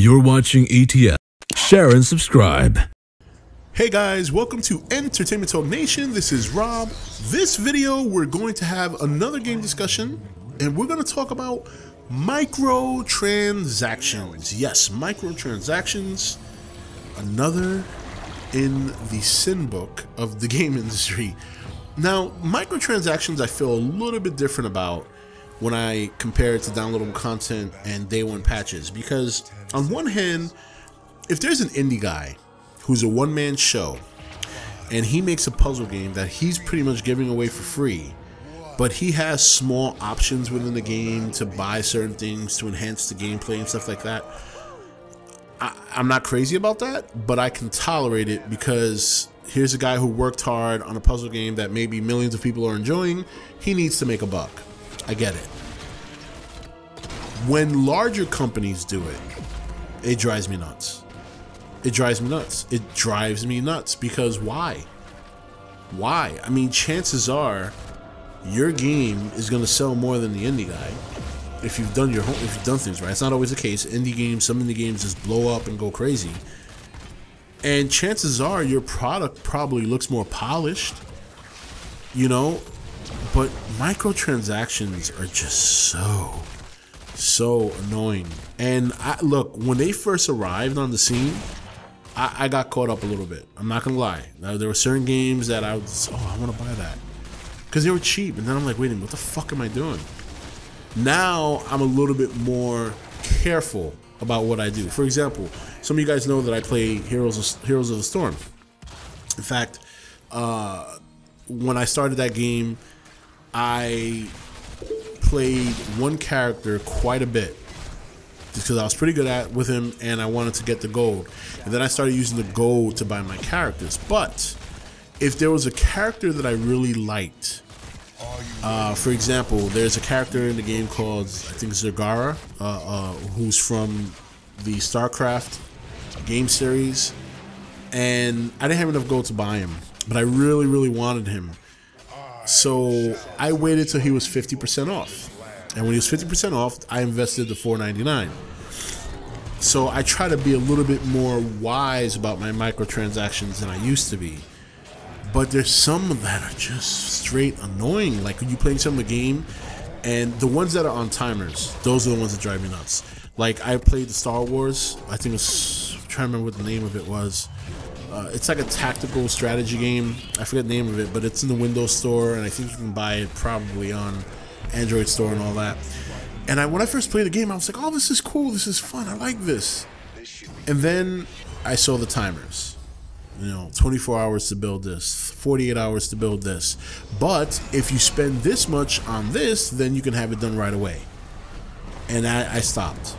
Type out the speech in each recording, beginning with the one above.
You're watching E.T.N. Share and subscribe. Hey guys, welcome to Entertainment Talk Nation. This is Rob. This video, we're going to have another game discussion, and we're going to talk about microtransactions. Yes, microtransactions. Another in the sin book of the game industry. Now, microtransactions I feel a little bit different about when I compare it to downloadable content and day one patches, because on one hand, if there's an indie guy who's a one-man show and he makes a puzzle game that he's pretty much giving away for free, but he has small options within the game to buy certain things to enhance the gameplay and stuff like that, I'm not crazy about that, but I can tolerate it because here's a guy who worked hard on a puzzle game that maybe millions of people are enjoying. He needs to make a buck. I get it. When larger companies do it, it drives me nuts. It drives me nuts. It drives me nuts because why? Why? I mean, chances are your game is going to sell more than the indie guy if you've done things right. It's not always the case. Some indie games just blow up and go crazy. And chances are your product probably looks more polished, you know, but microtransactions are just so annoying. And look, when they first arrived on the scene, I got caught up a little bit. I'm not gonna lie. Now, there were certain games that I was, I want to buy that because they were cheap, and then I'm like, wait a minute, what the fuck am I doing? Now I'm a little bit more careful about what I do. For example, some of you guys know that I play Heroes of the Storm. In fact, when I started that game, I played one character quite a bit just because I was pretty good with him and I wanted to get the gold. And then I started using the gold to buy my characters. But if there was a character that I really liked, for example, there's a character in the game called, I think, Zagara, who's from the StarCraft game series, and I didn't have enough gold to buy him, but I really wanted him. So I waited till he was 50% off, and when he was 50% off, I invested the $4.99. So I try to be a little bit more wise about my microtransactions than I used to be. But there's some that are just straight annoying. Like when you playing some of the game, and the ones that are on timers, those are the ones that drive me nuts. Like I played the Star Wars, I think it was, I'm trying to remember what the name of it was. It's like a tactical strategy game. I forget the name of it, but it's in the Windows Store, and I think you can buy it probably on Android Store and all that. And when I first played the game, I was like, oh, this is cool, this is fun, I like this. And then I saw the timers. You know, 24 hours to build this, 48 hours to build this. But if you spend this much on this, then you can have it done right away. And I stopped.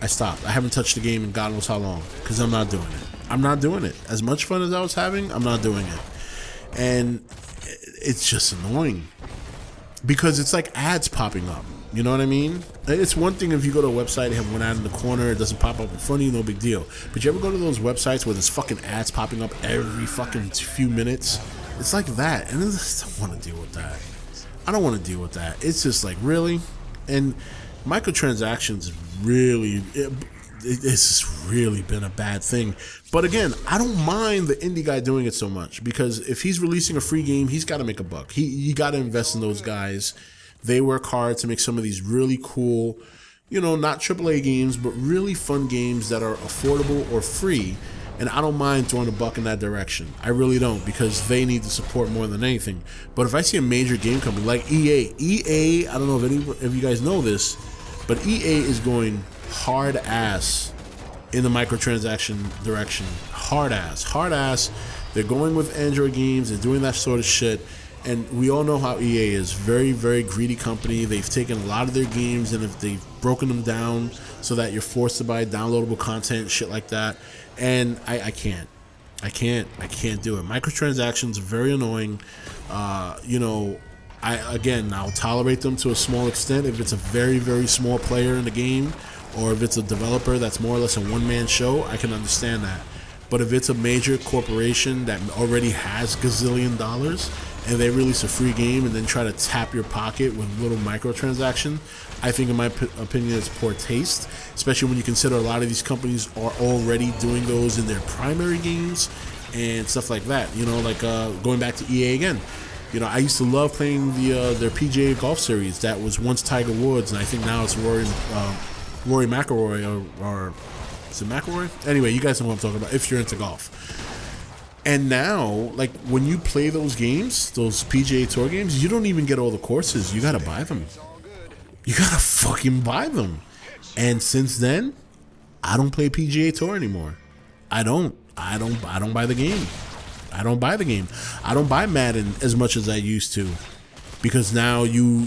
I haven't touched the game in God knows how long because I'm not doing it. I'm not doing it. As much fun as I was having, I'm not doing it. And it's just annoying because it's like ads popping up. You know what I mean? It's one thing if you go to a website and have one ad in the corner, it doesn't pop up in front of you, no big deal. But you ever go to those websites where there's fucking ads popping up every fucking few minutes? It's like that, and I just don't want to deal with that. I don't want to deal with that. It's just like, really? And microtransactions really, it's really been a bad thing. But again, I don't mind the indie guy doing it so much because if he's releasing a free game, he's got to make a buck. You got to invest in those guys. They work hard to make some of these really cool, you know, not AAA games, but really fun games that are affordable or free. And I don't mind throwing a buck in that direction. I really don't, because they need the support more than anything. But if I see a major game company like EA, I don't know if any of you guys know this, but EA is going hard ass in the microtransaction direction. Hard ass. They're going with Android games. They're doing that sort of shit. And we all know how EA is. Very greedy company. They've taken a lot of their games and they've broken them down so that you're forced to buy downloadable content, shit like that. And I can't do it. Microtransactions are very annoying. You know, I'll tolerate them to a small extent if it's a very small player in the game, or if it's a developer that's more or less a one-man show. I can understand that. But if it's a major corporation that already has gazillion dollars and they release a free game and then try to tap your pocket with little microtransaction, I think, in my opinion, it's poor taste, especially when you consider a lot of these companies are already doing those in their primary games and stuff like that. You know, like going back to EA again. You know, I used to love playing their PGA golf series that was once Tiger Woods, and I think now it's Rory McIlroy, or is it McIlroy? Anyway, you guys know what I'm talking about if you're into golf. And now, like, when you play those games, those PGA Tour games, you don't even get all the courses. You gotta buy them. You gotta fucking buy them. And since then, I don't play PGA Tour anymore. I don't buy the game. I don't buy the game. I don't buy Madden as much as I used to, because now you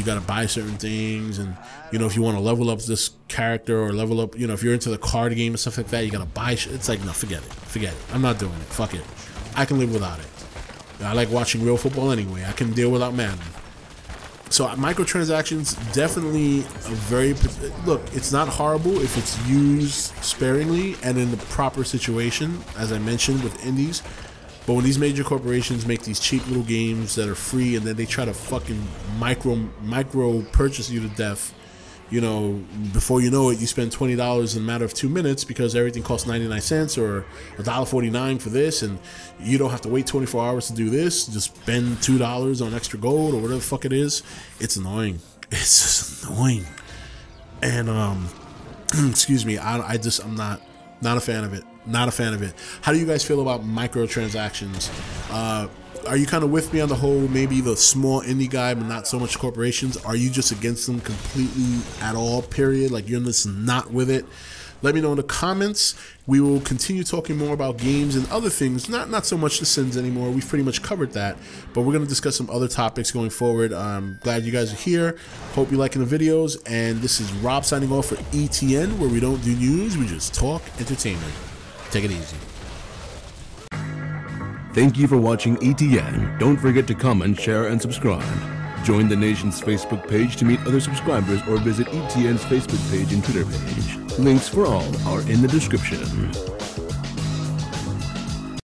gotta buy certain things, and you know, if you want to level up this character or level up, you know, if you're into the card game and stuff like that, you gotta buy shit. It's like, no, forget it. I'm not doing it. Fuck it. I can live without it. I like watching real football anyway. I can deal without Madden. So microtransactions, definitely a very, look, it's not horrible if it's used sparingly and in the proper situation, as I mentioned with indies. But when these major corporations make these cheap little games that are free and then they try to fucking micro purchase you to death, you know, before you know it, you spend $20 in a matter of 2 minutes because everything costs 99 cents or $1.49 for this, and you don't have to wait 24 hours to do this. Just spend $2 on extra gold or whatever the fuck it is. It's annoying. It's just annoying. And excuse me, I'm not a fan of it. Not a fan of it. How do you guys feel about microtransactions? Are you kind of with me on the whole, maybe the small indie guy, but not so much corporations? Are you just against them completely at all, period? Like, you're just not with it? Let me know in the comments. We will continue talking more about games and other things. Not so much the Sims anymore. We've pretty much covered that. But we're going to discuss some other topics going forward. I'm glad you guys are here. Hope you're liking the videos. And this is Rob signing off for E.T.N, where we don't do news. We just talk entertainment. Take it easy. Thank you for watching E.T.N. Don't forget to comment, share, and subscribe. Join the nation's Facebook page to meet other subscribers or visit E.T.N's Facebook page and Twitter page. Links for all are in the description.